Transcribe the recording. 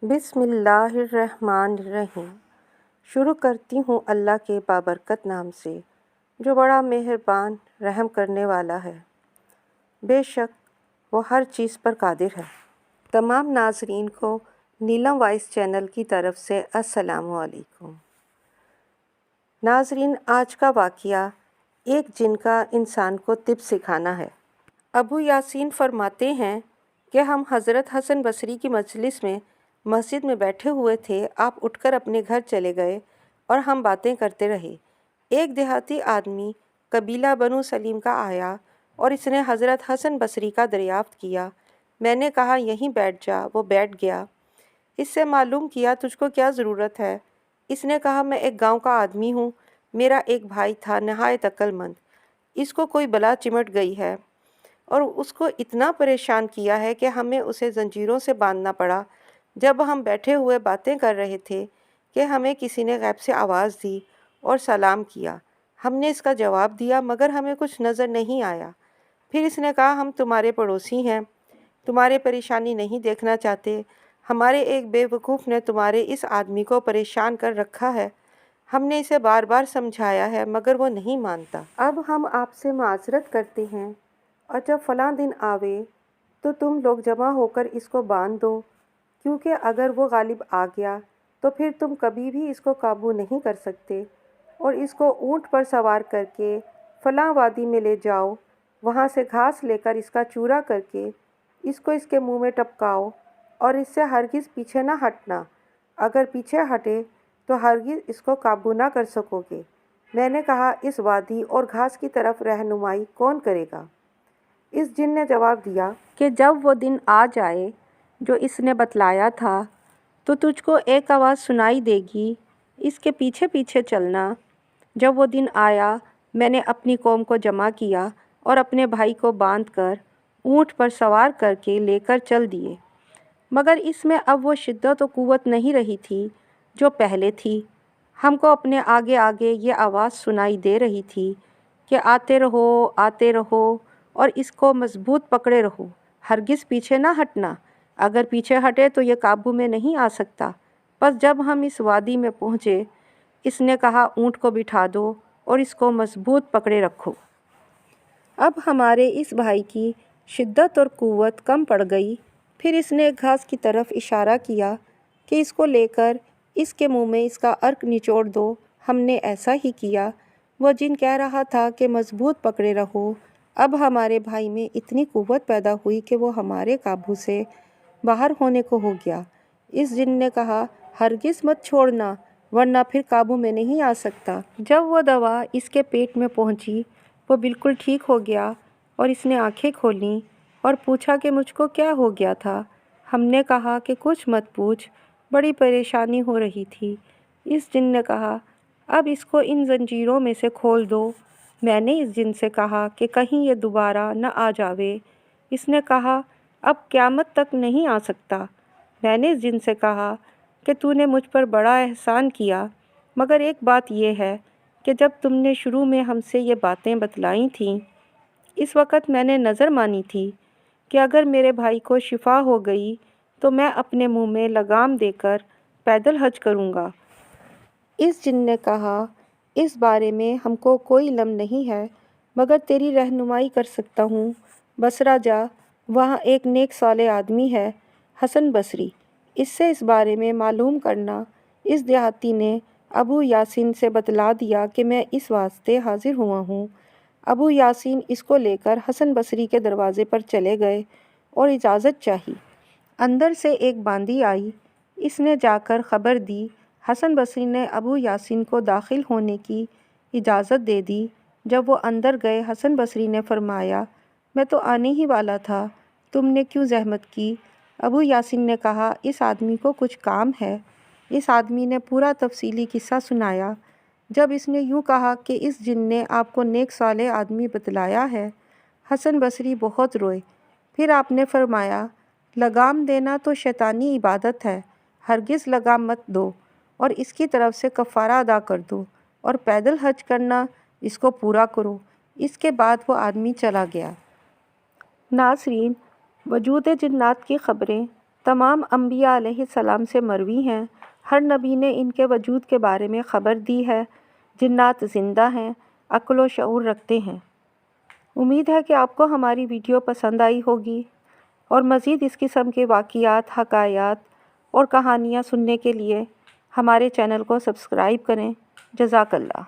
بسم اللہ الرحمن الرحیم۔ شروع کرتی ہوں اللہ کے بابرکت نام سے جو بڑا مہربان رحم کرنے والا ہے۔ بے شک وہ ہر چیز پر قادر ہے۔ تمام ناظرین کو نیلم وائس چینل کی طرف سے السلام علیکم۔ ناظرین، آج کا واقعہ ایک جن کا انسان کو طب سکھانا ہے۔ ابو یاسین فرماتے ہیں کہ ہم حضرت حسن بصری کی مجلس میں مسجد میں بیٹھے ہوئے تھے۔ آپ اٹھ کر اپنے گھر چلے گئے اور ہم باتیں کرتے رہے۔ ایک دیہاتی آدمی قبیلہ بنو سلیم کا آیا اور اس نے حضرت حسن بصری کا دریافت کیا۔ میں نے کہا یہیں بیٹھ جا۔ وہ بیٹھ گیا۔ اس سے معلوم کیا تجھ کو کیا ضرورت ہے؟ اس نے کہا میں ایک گاؤں کا آدمی ہوں۔ میرا ایک بھائی تھا نہایت عقل مند۔ اس کو کوئی بلا چمٹ گئی ہے اور اس کو اتنا پریشان کیا ہے کہ ہمیں اسے زنجیروں سے باندھنا پڑا۔ جب ہم بیٹھے ہوئے باتیں کر رہے تھے کہ ہمیں کسی نے غیب سے آواز دی اور سلام کیا۔ ہم نے اس کا جواب دیا مگر ہمیں کچھ نظر نہیں آیا۔ پھر اس نے کہا ہم تمہارے پڑوسی ہیں، تمہاری پریشانی نہیں دیکھنا چاہتے۔ ہمارے ایک بے وقوف نے تمہارے اس آدمی کو پریشان کر رکھا ہے۔ ہم نے اسے بار بار سمجھایا ہے مگر وہ نہیں مانتا۔ اب ہم آپ سے معذرت کرتے ہیں اور جب فلاں دن آوے تو تم لوگ جمع ہو کر اس کو باندھ دو، کیونکہ اگر وہ غالب آ گیا تو پھر تم کبھی بھی اس کو قابو نہیں کر سکتے، اور اس کو اونٹ پر سوار کر کے فلاں وادی میں لے جاؤ۔ وہاں سے گھاس لے کر اس کا چورا کر کے اس کو اس کے منہ میں ٹپکاؤ اور اس سے ہرگز پیچھے نہ ہٹنا۔ اگر پیچھے ہٹے تو ہرگز اس کو قابو نہ کر سکو گے۔ میں نے کہا اس وادی اور گھاس کی طرف رہنمائی کون کرے گا؟ اس جن نے جواب دیا کہ جب وہ دن آ جائے جو اس نے بتلایا تھا تو تجھ کو ایک آواز سنائی دے گی، اس کے پیچھے پیچھے چلنا۔ جب وہ دن آیا میں نے اپنی قوم کو جمع کیا اور اپنے بھائی کو باندھ کر اونٹ پر سوار کر کے لے کر چل دیے، مگر اس میں اب وہ شدت و قوت نہیں رہی تھی جو پہلے تھی۔ ہم کو اپنے آگے آگے یہ آواز سنائی دے رہی تھی کہ آتے رہو اور اس کو مضبوط پکڑے رہو، ہرگز پیچھے نہ ہٹنا۔ اگر پیچھے ہٹے تو یہ قابو میں نہیں آ سکتا۔ بس جب ہم اس وادی میں پہنچے اس نے کہا اونٹ کو بٹھا دو اور اس کو مضبوط پکڑے رکھو۔ اب ہمارے اس بھائی کی شدت اور قوت کم پڑ گئی۔ پھر اس نے ایک گھاس کی طرف اشارہ کیا کہ اس کو لے کر اس کے منہ میں اس کا عرق نچوڑ دو۔ ہم نے ایسا ہی کیا۔ وہ جن کہہ رہا تھا کہ مضبوط پکڑے رہو، اب ہمارے بھائی میں اتنی قوت پیدا ہوئی کہ وہ ہمارے قابو سے باہر ہونے کو ہو گیا۔ اس جن نے کہا ہرگز مت چھوڑنا ورنہ پھر قابو میں نہیں آ سکتا۔ جب وہ دوا اس کے پیٹ میں پہنچی وہ بالکل ٹھیک ہو گیا اور اس نے آنکھیں کھولیں اور پوچھا کہ مجھ کو کیا ہو گیا تھا۔ ہم نے کہا کہ کچھ مت پوچھ، بڑی پریشانی ہو رہی تھی۔ اس جن نے کہا اب اس کو ان زنجیروں میں سے کھول دو۔ میں نے اس جن سے کہا کہ کہیں یہ دوبارہ نہ آ جاوے۔ اس نے کہا اب قیامت تک نہیں آ سکتا۔ میں نے اس جن سے کہا کہ تو نے مجھ پر بڑا احسان کیا، مگر ایک بات یہ ہے کہ جب تم نے شروع میں ہم سے یہ باتیں بتلائی تھیں اس وقت میں نے نظر مانی تھی کہ اگر میرے بھائی کو شفا ہو گئی تو میں اپنے منہ میں لگام دے کر پیدل حج کروں گا۔ اس جن نے کہا اس بارے میں ہم کو کوئی علم نہیں ہے مگر تیری رہنمائی کر سکتا ہوں۔ بصرہ جا، وہاں ایک نیک صالح آدمی ہے حسن بصری، اس سے اس بارے میں معلوم کرنا۔ اس دیہاتی نے ابو یاسین سے بتلا دیا کہ میں اس واسطے حاضر ہوا ہوں۔ ابو یاسین اس کو لے کر حسن بصری کے دروازے پر چلے گئے اور اجازت چاہی۔ اندر سے ایک باندی آئی، اس نے جا کر خبر دی۔ حسن بصری نے ابو یاسین کو داخل ہونے کی اجازت دے دی۔ جب وہ اندر گئے حسن بصری نے فرمایا میں تو آنے ہی والا تھا، تم نے کیوں زحمت کی؟ ابو یاسین نے کہا اس آدمی کو کچھ کام ہے۔ اس آدمی نے پورا تفصیلی قصہ سنایا۔ جب اس نے یوں کہا کہ اس جن نے آپ کو نیک صالح آدمی بتلایا ہے، حسن بصری بہت روئے۔ پھر آپ نے فرمایا لگام دینا تو شیطانی عبادت ہے، ہرگز لگام مت دو اور اس کی طرف سے کفارہ ادا کر دو، اور پیدل حج کرنا اس کو پورا کرو۔ اس کے بعد وہ آدمی چلا گیا۔ ناظرین، وجود جنات کی خبریں تمام انبیاء علیہ السلام سے مروی ہیں۔ ہر نبی نے ان کے وجود کے بارے میں خبر دی ہے۔ جنات زندہ ہیں، عقل و شعور رکھتے ہیں۔ امید ہے کہ آپ کو ہماری ویڈیو پسند آئی ہوگی، اور مزید اس قسم کے واقعات، حکایات اور کہانیاں سننے کے لیے ہمارے چینل کو سبسکرائب کریں۔ جزاک اللہ۔